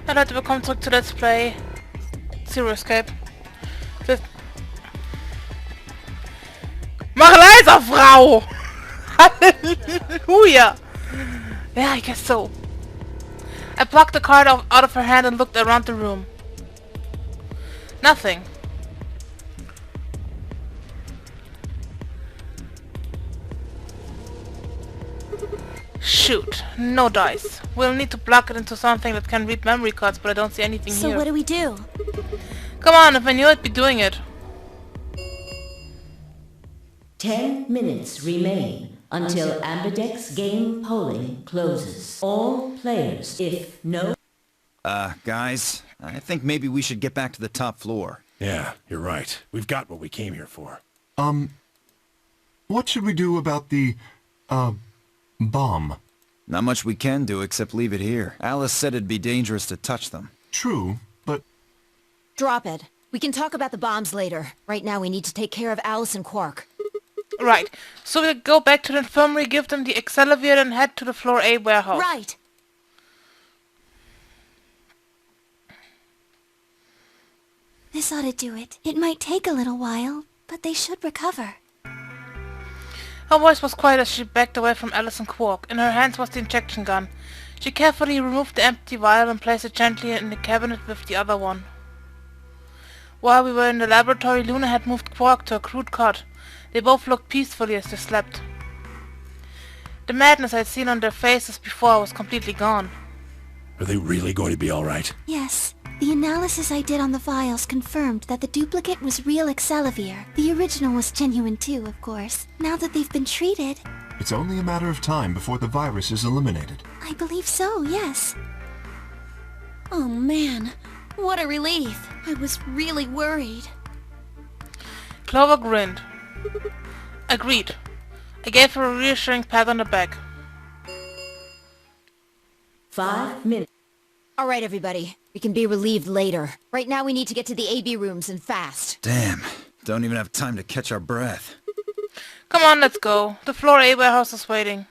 Ja, Leute, willkommen zurück zu Let's Play Zero Escape. Mach leiser, Frau! Halleluja! Yeah, I guess so. I plucked the card out of her hand and looked around the room. Nothing. Shoot, no dice. We'll need to plug it into something that can read memory cards, but I don't see anything here. So what do we do? Come on, if I knew I'd be doing it. 10 minutes remain until Ambidex game polling closes. All players, if no... Guys, I think maybe we should get back to the top floor. Yeah, you're right. We've got what we came here for. What should we do about the, bomb? Not much we can do except leave it here. Alice said it'd be dangerous to touch them. True, but... Drop it. We can talk about the bombs later. Right now we need to take care of Alice and Quark. Right, so we'll go back to the infirmary, give them the Accelerator and head to the floor A warehouse. Right! This ought to do it. It might take a little while, but they should recover. Her voice was quiet as she backed away from Alice and Quark. In her hands was the injection gun. She carefully removed the empty vial and placed it gently in the cabinet with the other one. While we were in the laboratory, Luna had moved Quark to a crude cot. They both looked peacefully as they slept. The madness I'd seen on their faces before was completely gone. Are they really going to be all right? Yes. The analysis I did on the vials confirmed that the duplicate was real Excelivir. The original was genuine too, of course. Now that they've been treated... It's only a matter of time before the virus is eliminated. I believe so, yes. Oh man, what a relief. I was really worried. Clover grinned. Agreed. I gave her a reassuring pat on the back. 5 minutes. Alright everybody, we can be relieved later. Right now we need to get to the AB rooms and fast. Damn, don't even have time to catch our breath. Come on, let's go. The floor A warehouse is waiting.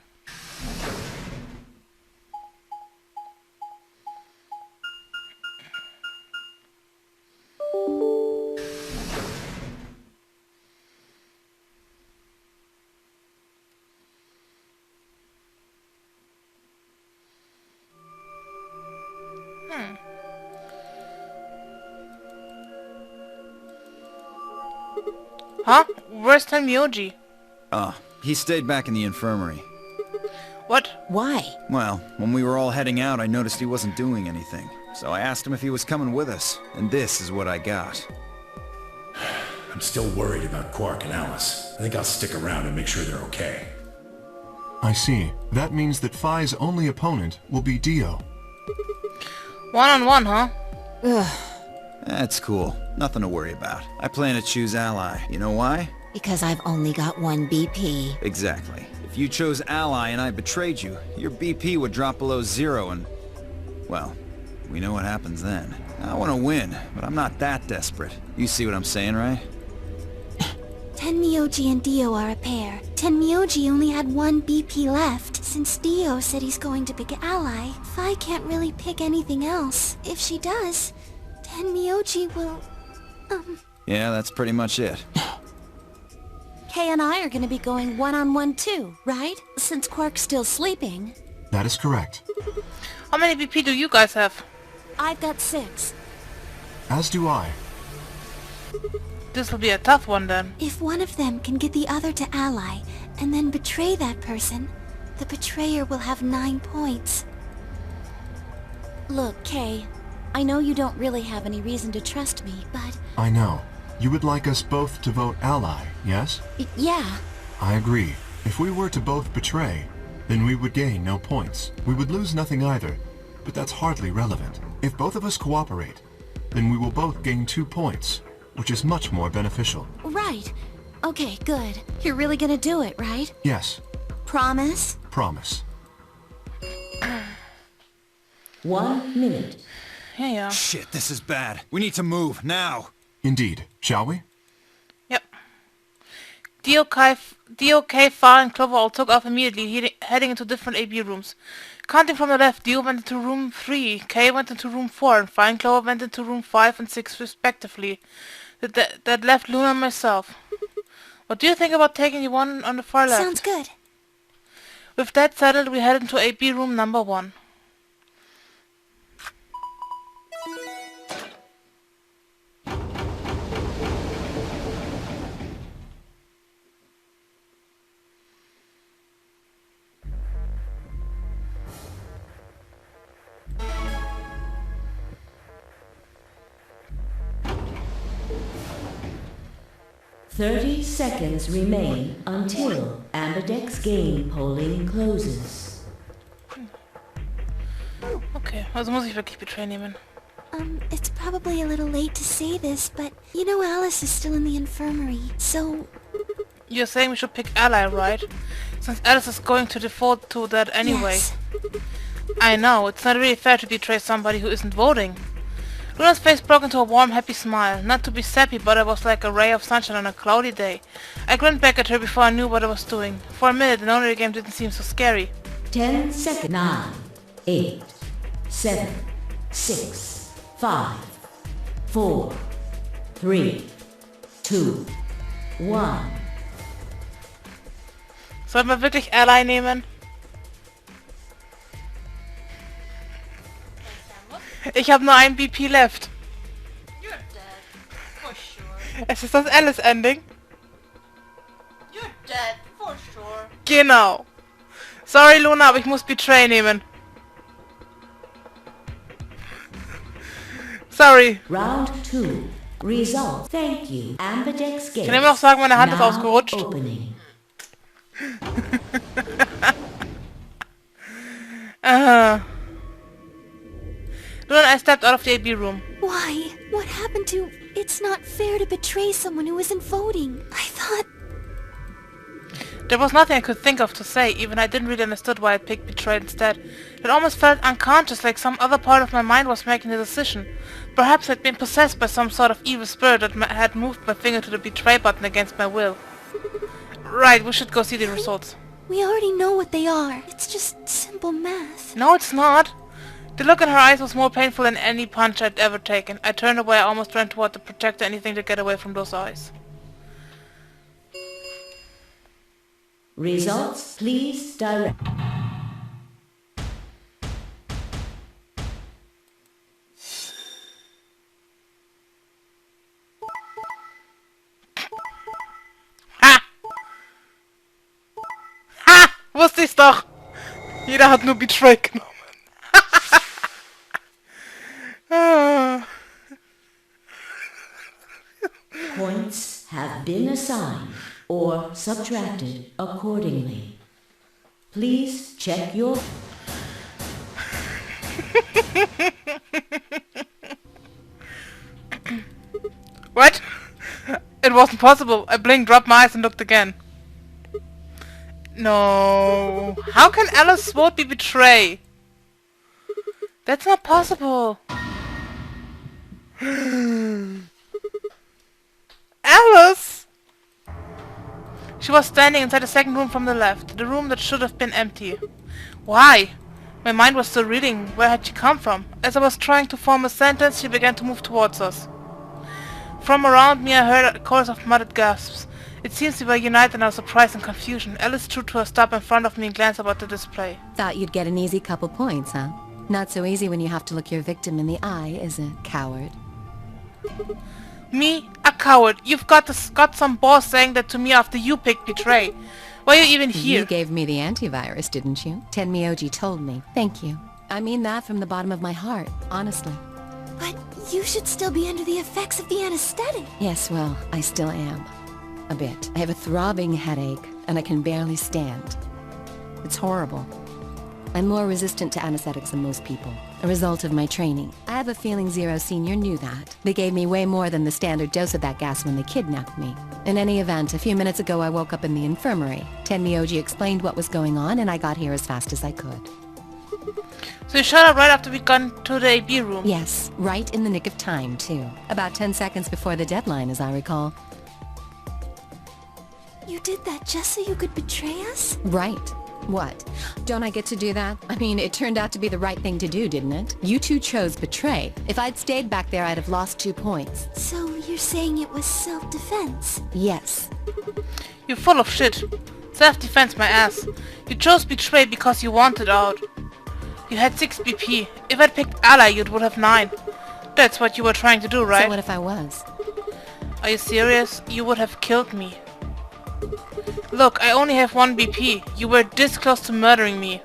Huh? Where's Tenmyoji? He stayed back in the infirmary. What? Why? Well, when we were all heading out, I noticed he wasn't doing anything. So I asked him if he was coming with us, and this is what I got. I'm still worried about Quark and Alice. I think I'll stick around and make sure they're okay. I see. That means that Phi's only opponent will be Dio. One-on-one, huh? Ugh. That's cool. Nothing to worry about. I plan to choose Ally. You know why? Because I've only got one BP. Exactly. If you chose Ally and I betrayed you, your BP would drop below 0 and... well, we know what happens then. I want to win, but I'm not that desperate. You see what I'm saying, right? Tenmyoji and Dio are a pair. Tenmyoji only had one BP left. Since Dio said he's going to pick Ally, Phi can't really pick anything else. If she does, Tenmyoji will... Yeah, that's pretty much it. Kay and I are gonna be going one-on-one too, right? Since Quark's still sleeping. That is correct. How many BP do you guys have? I've got 6. As do I. This'll be a tough one then. If one of them can get the other to Ally, and then betray that person, the betrayer will have 9 points. Look, Kay, I know you don't really have any reason to trust me, but... I know. You would like us both to vote Ally, yes? Yeah. I agree. If we were to both betray, then we would gain no points. We would lose nothing either, but that's hardly relevant. If both of us cooperate, then we will both gain 2 points, which is much more beneficial. Right. Okay, good. You're really gonna do it, right? Yes. Promise? Promise. 1 minute. Yeah. Shit, this is bad. We need to move, now! Indeed. Shall we? Yep. DOK, Far, and Clover all took off immediately, heading into different AB rooms. Counting from the left, Dio went into room 3, Kay went into room 4, and Far and Clover went into room 5 and 6 respectively. That left Luna and myself. What do you think about taking the one on the far left? Sounds good. With that settled, we head into AB room number 1. "30 seconds remain until Ambidex game polling closes." Okay, also muss ich wirklich Betray nehmen. It's probably a little late to say this, but you know Alice is still in the infirmary, so... You're saying we should pick Ally, right? Since Alice is going to default to that anyway. Yes. I know, it's not really fair to betray somebody who isn't voting. Luna's face broke into a warm, happy smile. Not to be sappy, but it was like a ray of sunshine on a cloudy day. I grinned back at her before I knew what I was doing. For a minute, the only game didn't seem so scary. 10 seconds. 9, 8, 7, 6, 5, 4, 3, 2, 1. Sollten wir wirklich Ally nehmen? Ich habe nur ein BP left. You're dead. For sure. Es ist das Alice-Ending. You're dead. For sure. Genau. Sorry, Luna, aber ich muss Betray nehmen. Sorry. Round 2. Result. Thank you. Ambidex game. Ich kann immer noch sagen, meine Hand ist ausgerutscht. Opening. Luna and I stepped out of the AB room. Why? What happened to... It's not fair to betray someone who isn't voting. I thought... There was nothing I could think of to say, even I didn't really understood why I picked Betray instead. It almost felt unconscious, like some other part of my mind was making the decision. Perhaps I'd been possessed by some sort of evil spirit that had moved my finger to the Betray button against my will. Right, we should go see the results. We already know what they are. It's just simple math. No, it's not. The look in her eyes was more painful than any punch I'd ever taken. I turned away, I almost ran toward the projector, anything to get away from those eyes. Results, please direct. Ha! Ha! Wusste ich's doch! Jeder hat nur Betray genommen. Points have been assigned or subtracted accordingly. Please check your... What? It wasn't possible. I blinked, dropped my eyes and looked again. No. How can Alice's vote be Betray? That's not possible. Alice! She was standing inside the second room from the left, the room that should have been empty. Why? My mind was still reading. Where had she come from? As I was trying to form a sentence, she began to move towards us. From around me I heard a chorus of muttered gasps. It seems we were united in our surprise and confusion. Alice drew to a stop in front of me and glanced about the display. Thought you'd get an easy couple points, huh? Not so easy when you have to look your victim in the eye, is it, coward? Me? A coward? You've got some boss saying that to me after you picked Betray. Why are you even here? You gave me the antivirus, didn't you? Tenmyoji told me. Thank you. I mean that from the bottom of my heart, honestly. But you should still be under the effects of the anesthetic. Yes, well, I still am. A bit. I have a throbbing headache, and I can barely stand. It's horrible. I'm more resistant to anesthetics than most people, a result of my training. I have a feeling Zero Senior knew that. They gave me way more than the standard dose of that gas when they kidnapped me. In any event, a few minutes ago I woke up in the infirmary. Tenmyoji explained what was going on, and I got here as fast as I could. So you showed up right after we got to the AB room? Yes, right in the nick of time, too. About 10 seconds before the deadline, as I recall. You did that just so you could betray us? Right. What? Don't I get to do that? I mean, it turned out to be the right thing to do, didn't it? You two chose betray. If I'd stayed back there, I'd have lost 2 points. So you're saying it was self-defense? Yes. You're full of shit. Self-defense, my ass. You chose betray because you wanted out. You had 6 BP. If I'd picked ally, you would have 9. That's what you were trying to do, right? So what if I was? Are you serious? You would have killed me. Look, I only have 1 BP. You were this close to murdering me.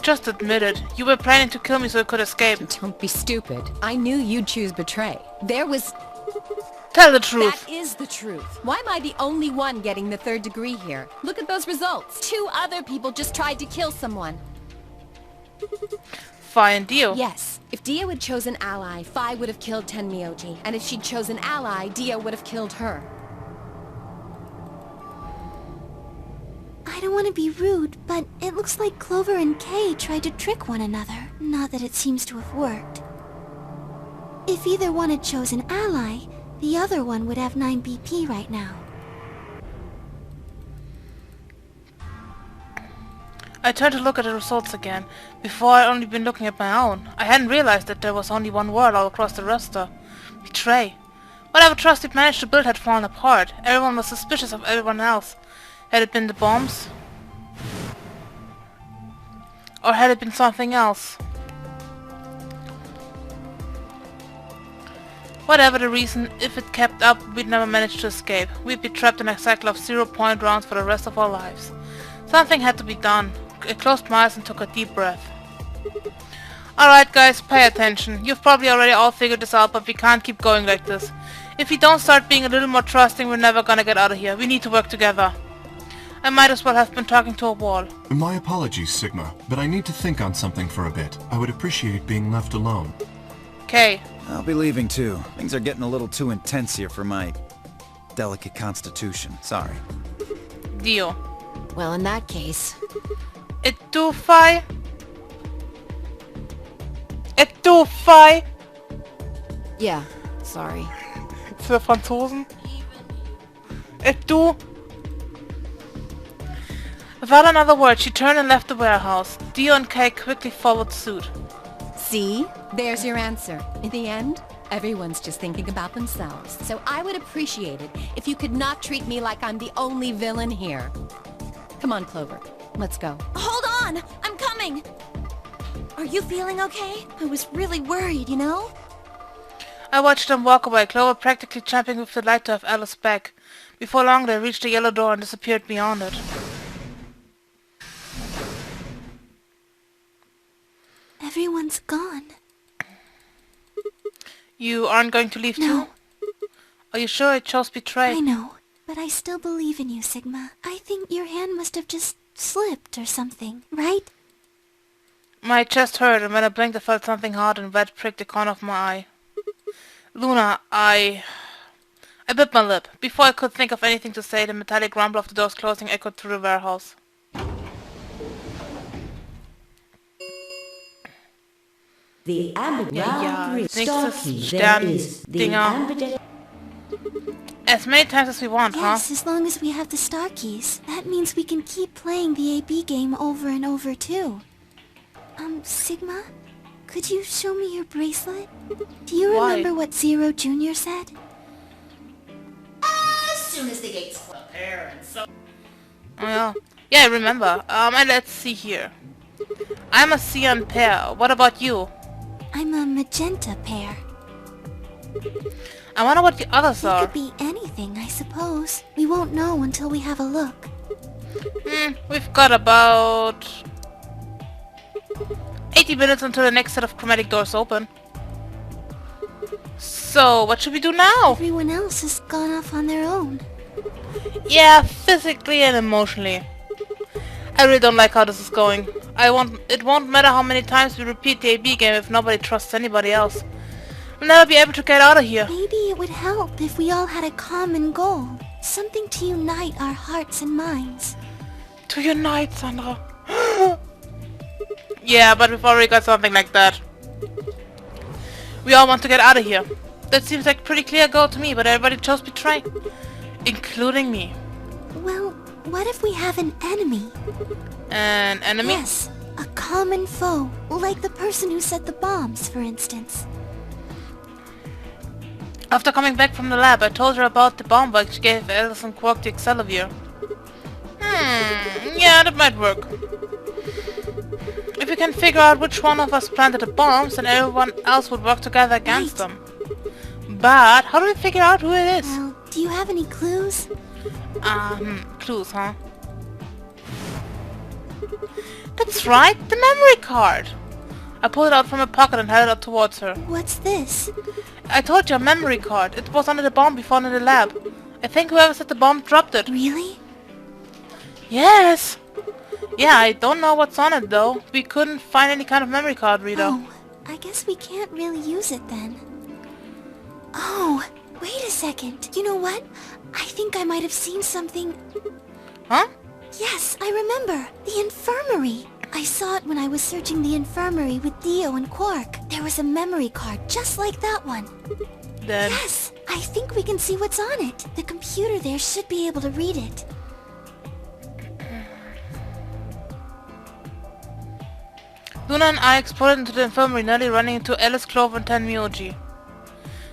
Just admit it. You were planning to kill me so you could escape. Don't be stupid. I knew you'd choose betray. There was... Tell the truth. That is the truth. Why am I the only one getting the 3rd degree here? Look at those results. 2 other people just tried to kill someone. Fi and Dio. Yes. If Dio had chosen ally, Fi would have killed Tenmyoji. And if she'd chosen ally, Dio would have killed her. I don't want to be rude, but it looks like Clover and Kay tried to trick one another. Not that it seems to have worked. If either one had chosen ally, the other one would have 9 BP right now. I turned to look at the results again. Before I'd only been looking at my own. I hadn't realized that there was only one word all across the roster. Betray. Whatever trust we'd managed to build had fallen apart. Everyone was suspicious of everyone else. Had it been the bombs? Or had it been something else? Whatever the reason, if it kept up, we'd never manage to escape. We'd be trapped in a cycle of 0-point rounds for the rest of our lives. Something had to be done. I closed my eyes and took a deep breath. Alright guys, pay attention. You've probably already all figured this out, but we can't keep going like this. If we don't start being a little more trusting, we're never gonna get out of here. We need to work together. I might as well have been talking to a wall. My apologies, Sigma, but I need to think on something for a bit. I would appreciate being left alone. Okay. I'll be leaving too. Things are getting a little too intense here for my delicate constitution. Sorry. Dio. Well, in that case... Etufai? Etufai? Yeah, sorry. Für Franzosen? Etu? Without another word, she turned and left the warehouse. Dio and Kay quickly followed suit. See? There's your answer. In the end, everyone's just thinking about themselves. So I would appreciate it if you could not treat me like I'm the only villain here. Come on, Clover. Let's go. Hold on! I'm coming! Are you feeling okay? I was really worried, you know? I watched them walk away, Clover practically jumping with the light to have Alice back. Before long, they reached the yellow door and disappeared beyond it. Everyone's gone. You aren't going to leave too? No. Are you sure it chose betray? I know, but I still believe in you, Sigma. I think your hand must have just slipped or something, right? My chest hurt, and when I blinked I felt something hard and wet prick the corner of my eye. Luna, I bit my lip. Before I could think of anything to say, the metallic rumble of the doors closing echoed through the warehouse. The ambidextrous Ja, round 3 star nächstes key there is the Sterndinger. ambidextrous. As many times as we want, Yes, as long as we have the star keys. That means we can keep playing the AB game over and over too. Sigma? Could you show me your bracelet? Do you Why? remember what Zero Jr. said? As soon as the gates close, parents. So Oh, yeah. Yeah, I remember. And let's see here. I'm a cyan pair. What about you? I'm a magenta pair. I wonder what the others They are. could be anything, I suppose. We won't know until we have a look. We've got about 80 minutes until the next set of chromatic doors open. So, what should we do now? Everyone else has gone off on their own. Yeah, physically and emotionally. I really don't like how this is going. It won't matter how many times we repeat the AB game if nobody trusts anybody else. We'll never be able to get out of here. Maybe it would help if we all had a common goal. Something to unite our hearts and minds. To unite, Sandra. Yeah, but we've already got something like that. We all want to get out of here. That seems like a pretty clear goal to me, but everybody chose betray. Including me. Well, what if we have an enemy? An enemy? Yes, a common foe, like the person who set the bombs, for instance. After coming back from the lab, I told her about the bomb which gave Alice and Quark the Accelavir. Yeah, that might work. If we can figure out which one of us planted the bombs, then everyone else would work together against them. But how do we figure out who it is? Well, do you have any clues? Clues, huh? That's right, the memory card! I pulled it out from my pocket and held it up towards her. What's this? I told you, a memory card. It was under the bomb we found in the lab. I think whoever set the bomb dropped it. Really? Yes! Yeah, I don't know what's on it though. We couldn't find any kind of memory card reader. Oh, I guess we can't really use it then. Oh, wait a second. You know what? I think I might have seen something. Huh? Yes, I remember. The infirmary. I saw it when I was searching the infirmary with Theo and Quark. There was a memory card just like that one. Then... Yes, I think we can see what's on it. The computer there should be able to read it. Luna and I exploded into the infirmary, nearly running into Alice, Clover and Tenmyoji.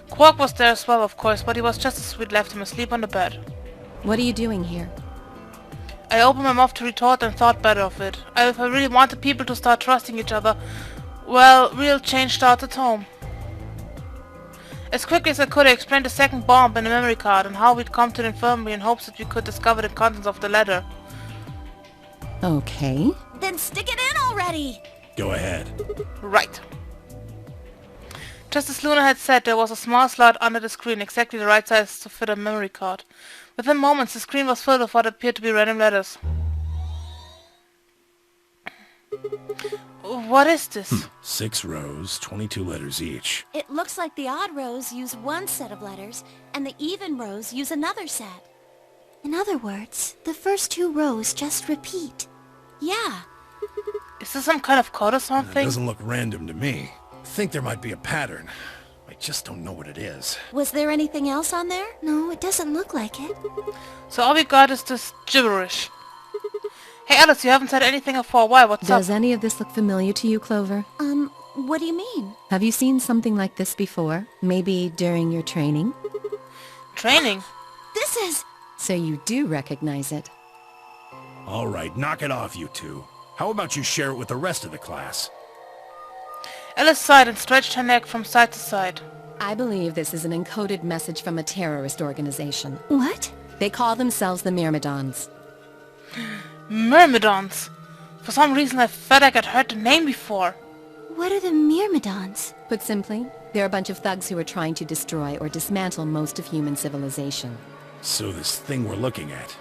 Quark was there as well, of course, but he was just as we'd left him asleep on the bed. What are you doing here? I opened my mouth to retort and thought better of it. If I really wanted people to start trusting each other, well, real change starts at home. As quickly as I could, I explained the second bomb and the memory card and how we'd come to the infirmary in hopes that we could discover the contents of the letter. Okay. Then stick it in already! Go ahead. Right. Just as Luna had said, there was a small slot under the screen, exactly the right size to fit a memory card. Within moments, the screen was filled with what appeared to be random letters. What is this? 6 rows, 22 letters each. It looks like the odd rows use one set of letters, and the even rows use another set. In other words, the first 2 rows just repeat. Yeah. Is this some kind of code or It something? doesn't look random to me. I think there might be a pattern. I just don't know what it is. Was there anything else on there? No, it doesn't look like it. So all we got is this gibberish. Hey Alice, you haven't said anything for a while. What's Does up? any of this look familiar to you, Clover? What do you mean? Have you seen something like this before? Maybe during your training? Training? This is... So you do recognize it. All right, knock it off, you two. How about you share it with the rest of the class? Alice sighed and stretched her neck from side to side. I believe this is an encoded message from a terrorist organization. What? They call themselves the Myrmidons. Myrmidons. For some reason I felt like I'd heard the name before. What are the Myrmidons? Put simply, they're a bunch of thugs who are trying to destroy or dismantle most of human civilization. So this thing we're looking at,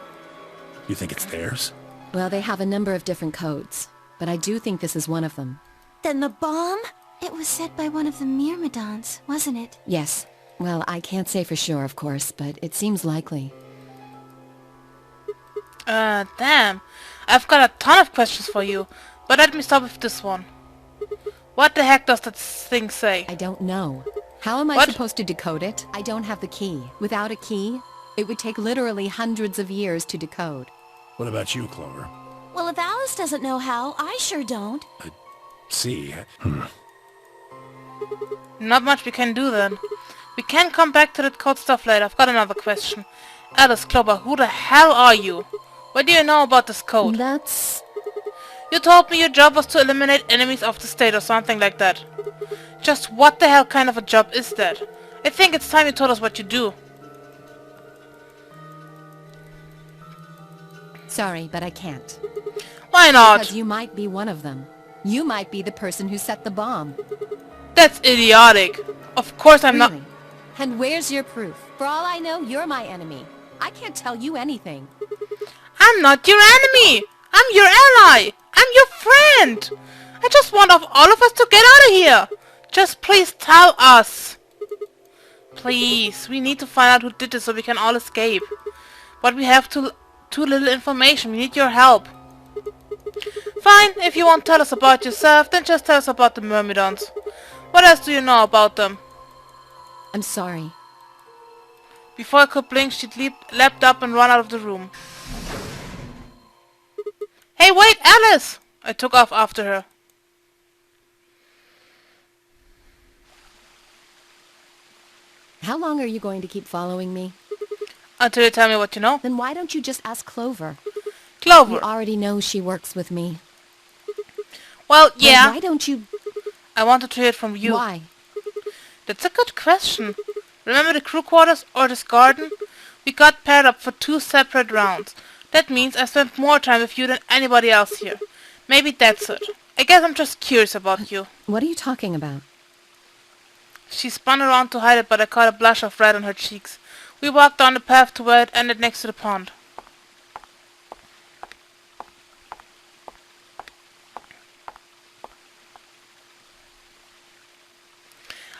you think it's theirs? Well, they have a number of different codes, but I do think this is one of them. Then the bomb? It was set by one of the Myrmidons, wasn't it? Yes. Well, I can't say for sure, of course, but it seems likely. Damn. I've got a ton of questions for you, but let me start with this one. What the heck does that thing say? I don't know. How am I What? supposed to decode it? I don't have the key. Without a key, it would take literally hundreds of years to decode. What about you, Clover? Well, if Alice doesn't know how, I sure don't. See, Not much we can do then. We can come back to that code stuff later. I've got another question. Alice, Clover, who the hell are you? What do you know about this code? That's... You told me your job was to eliminate enemies of the state or something like that. Just what the hell kind of a job is that? I think it's time you told us what you do. Sorry, but I can't. Why not? Because you might be one of them. You might be the person who set the bomb. That's idiotic. Of course I'm not... Really? And where's your proof? For all I know, you're my enemy. I can't tell you anything. I'm not your enemy! I'm your ally! I'm your friend! I just want all of us to get out of here! Just please tell us! Please, we need to find out who did this so we can all escape. But we have too little information. We need your help. Fine, if you won't tell us about yourself, then just tell us about the Myrmidons. What else do you know about them? I'm sorry. Before I could blink, she'd leapt up and run out of the room. Hey, wait, Alice! I took off after her. How long are you going to keep following me? Until you tell me what you know. Then why don't you just ask Clover? Clover! You already know she works with me. Well, yeah. Then why don't you... I wanted to hear it from you. Why? That's a good question. Remember the crew quarters or this garden? We got paired up for 2 separate rounds. That means I spent more time with you than anybody else here. Maybe that's it. I guess I'm just curious about you. What are you talking about? She spun around to hide it, but I caught a blush of red on her cheeks. We walked down the path to where it ended next to the pond.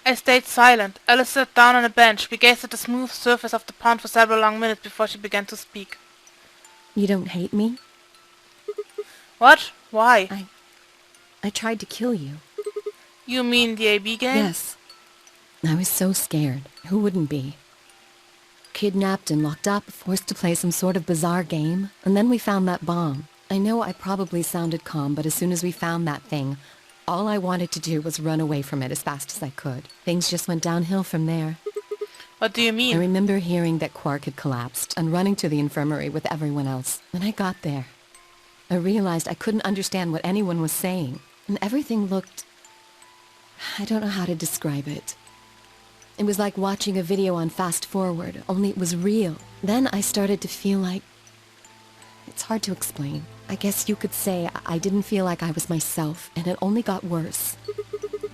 I stayed silent. Alice sat down on a bench. We gazed at the smooth surface of the pond for several long minutes before she began to speak. You don't hate me? What? Why? I tried to kill you. You mean the AB game? Yes. I was so scared. Who wouldn't be? Kidnapped and locked up, forced to play some sort of bizarre game, and then we found that bomb. I know I probably sounded calm, but as soon as we found that thing, all I wanted to do was run away from it as fast as I could. Things just went downhill from there. What do you mean? I remember hearing that Quark had collapsed and running to the infirmary with everyone else. When I got there, I realized I couldn't understand what anyone was saying, and everything looked... I don't know how to describe it. It was like watching a video on fast forward, only it was real. Then I started to feel like... It's hard to explain. I guess you could say I didn't feel like I was myself, and it only got worse.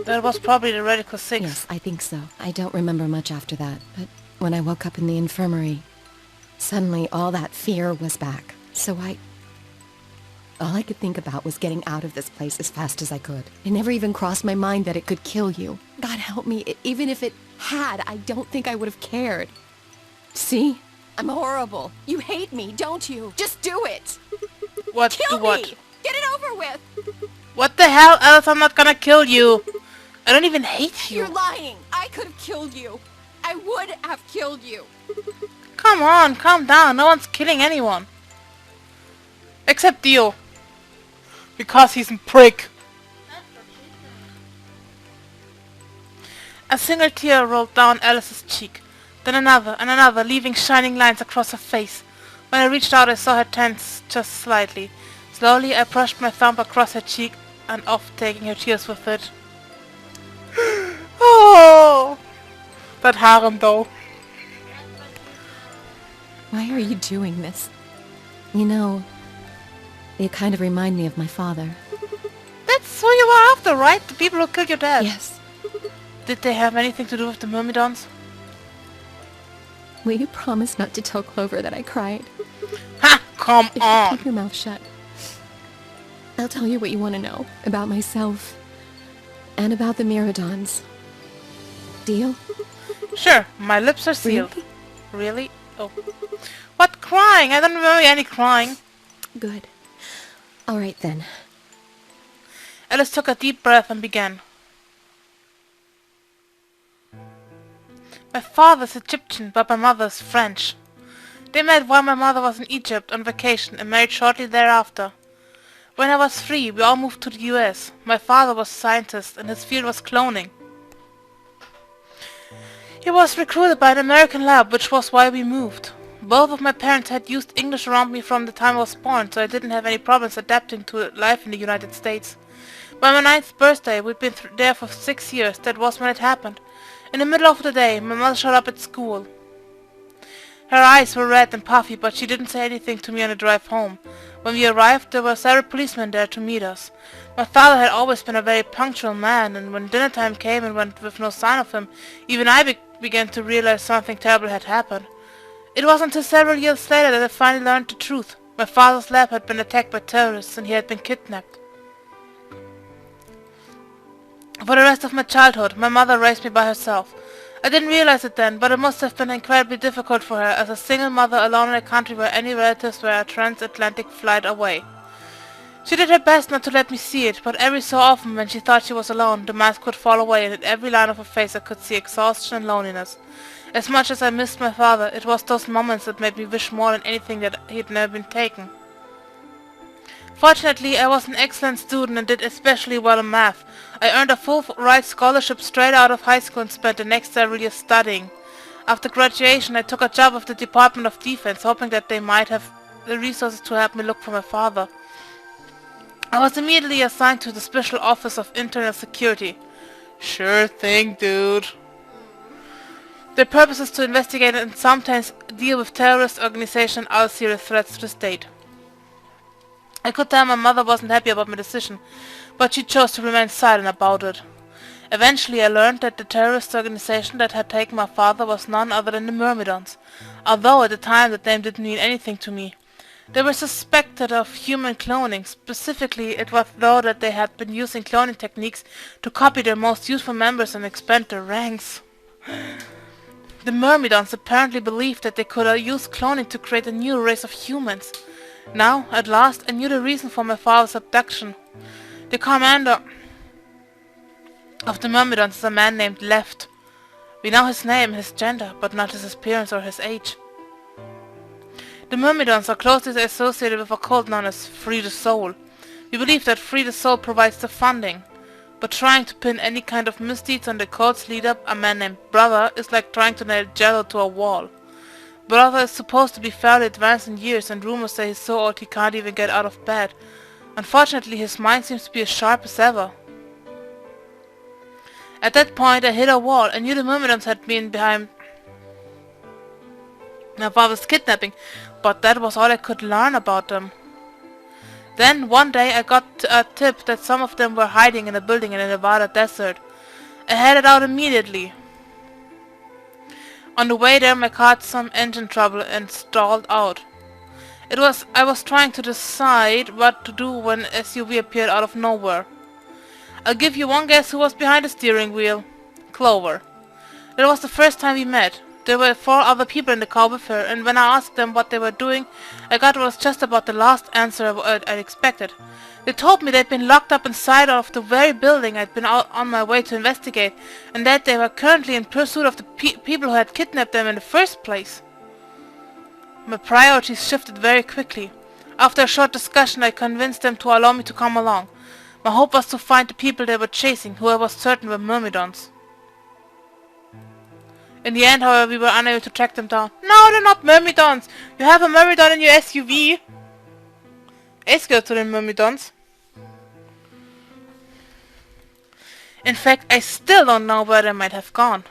That was probably the Radical 6. Yes, I think so. I don't remember much after that, but when I woke up in the infirmary, suddenly all that fear was back. So all I could think about was getting out of this place as fast as I could. It never even crossed my mind that it could kill you. God help me, even if it had, I don't think I would have cared. See? I'm horrible. You hate me, don't you? Just do it! What? Kill Do what? me! Get it over with! What the hell, Alice? I'm not gonna kill you. I don't even hate you. You're lying! I could have killed you! I would have killed you! Come on, calm down. No one's killing anyone. Except Dio. Because he's a prick. A single tear rolled down Alice's cheek. Then another and another, leaving shining lines across her face. When I reached out, I saw her tense just slightly. Slowly, I brushed my thumb across her cheek and off, taking her tears with it. Oh! That harem, though. Why are you doing this? You know, you kind of remind me of my father. That's who you are after, right? The people who killed your dad. Yes. Did they have anything to do with the Myrmidons? Will you promise not to tell Clover that I cried? Ha! Come If you on! keep your mouth shut, I'll tell you what you want to know about myself and about the Myrmidons. Deal? Sure, my lips are sealed. Really? Really? Oh. What crying? I don't remember any crying. Good. All right then. Alice took a deep breath and began. My father's Egyptian, but my mother's French. They met while my mother was in Egypt on vacation and married shortly thereafter. When I was 3, we all moved to the US. My father was a scientist and his field was cloning. He was recruited by an American lab, which was why we moved. Both of my parents had used English around me from the time I was born, so I didn't have any problems adapting to life in the United States. By my 9th birthday, we'd been there for 6 years. That was when it happened. In the middle of the day, my mother showed up at school. Her eyes were red and puffy, but she didn't say anything to me on the drive home. When we arrived, there were several policemen there to meet us. My father had always been a very punctual man, and when dinner time came and went with no sign of him, even I began to realize something terrible had happened. It was until several years later that I finally learned the truth. My father's lab had been attacked by terrorists, and he had been kidnapped. For the rest of my childhood, my mother raised me by herself. I didn't realize it then, but it must have been incredibly difficult for her as a single mother alone in a country where any relatives were a transatlantic flight away. She did her best not to let me see it, but every so often when she thought she was alone, the mask would fall away and in every line of her face I could see exhaustion and loneliness. As much as I missed my father, it was those moments that made me wish more than anything that he had never been taken. Fortunately, I was an excellent student and did especially well in math. I earned a full-ride scholarship straight out of high school and spent the next several years studying. After graduation, I took a job with the Department of Defense, hoping that they might have the resources to help me look for my father. I was immediately assigned to the Special Office of Internal Security. Sure thing, dude. Their purpose is to investigate and sometimes deal with terrorist organizations and other serious threats to the state. I could tell my mother wasn't happy about my decision, but she chose to remain silent about it. Eventually I learned that the terrorist organization that had taken my father was none other than the Myrmidons, although at the time that name didn't mean anything to me. They were suspected of human cloning. Specifically, it was thought that they had been using cloning techniques to copy their most useful members and expand their ranks. The Myrmidons apparently believed that they could use cloning to create a new race of humans. Now, at last, I knew the reason for my father's abduction. The commander of the Myrmidons is a man named Left. We know his name, his gender, but not his appearance or his age. The Myrmidons are closely associated with a cult known as Free the Soul. We believe that Free the Soul provides the funding, but trying to pin any kind of misdeeds on the cult's leader, a man named Brother, is like trying to nail Jello to a wall. Brother is supposed to be fairly advanced in years, and rumors say he's so old he can't even get out of bed. Unfortunately, his mind seems to be as sharp as ever. At that point, I hit a wall. I knew the Myrmidons had been behind my father's kidnapping, but that was all I could learn about them. Then, one day, I got a tip that some of them were hiding in a building in the Nevada desert. I headed out immediately. On the way there, my car had some engine trouble and stalled out. I was trying to decide what to do when an SUV appeared out of nowhere. I'll give you one guess who was behind the steering wheel. Clover. That was the first time we met. There were 4 other people in the car with her, and when I asked them what they were doing, I got what was just about the last answer I'd expected. They told me they'd been locked up inside of the very building I'd been out on my way to investigate, and that they were currently in pursuit of the people who had kidnapped them in the first place. My priorities shifted very quickly. After a short discussion, I convinced them to allow me to come along. My hope was to find the people they were chasing, who I was certain were Myrmidons. In the end, however, we were unable to track them down. No, they're not Myrmidons! You have a Myrmidon in your SUV! Es gehört zu den Myrmidons. In fact, I still don't know where they might have gone.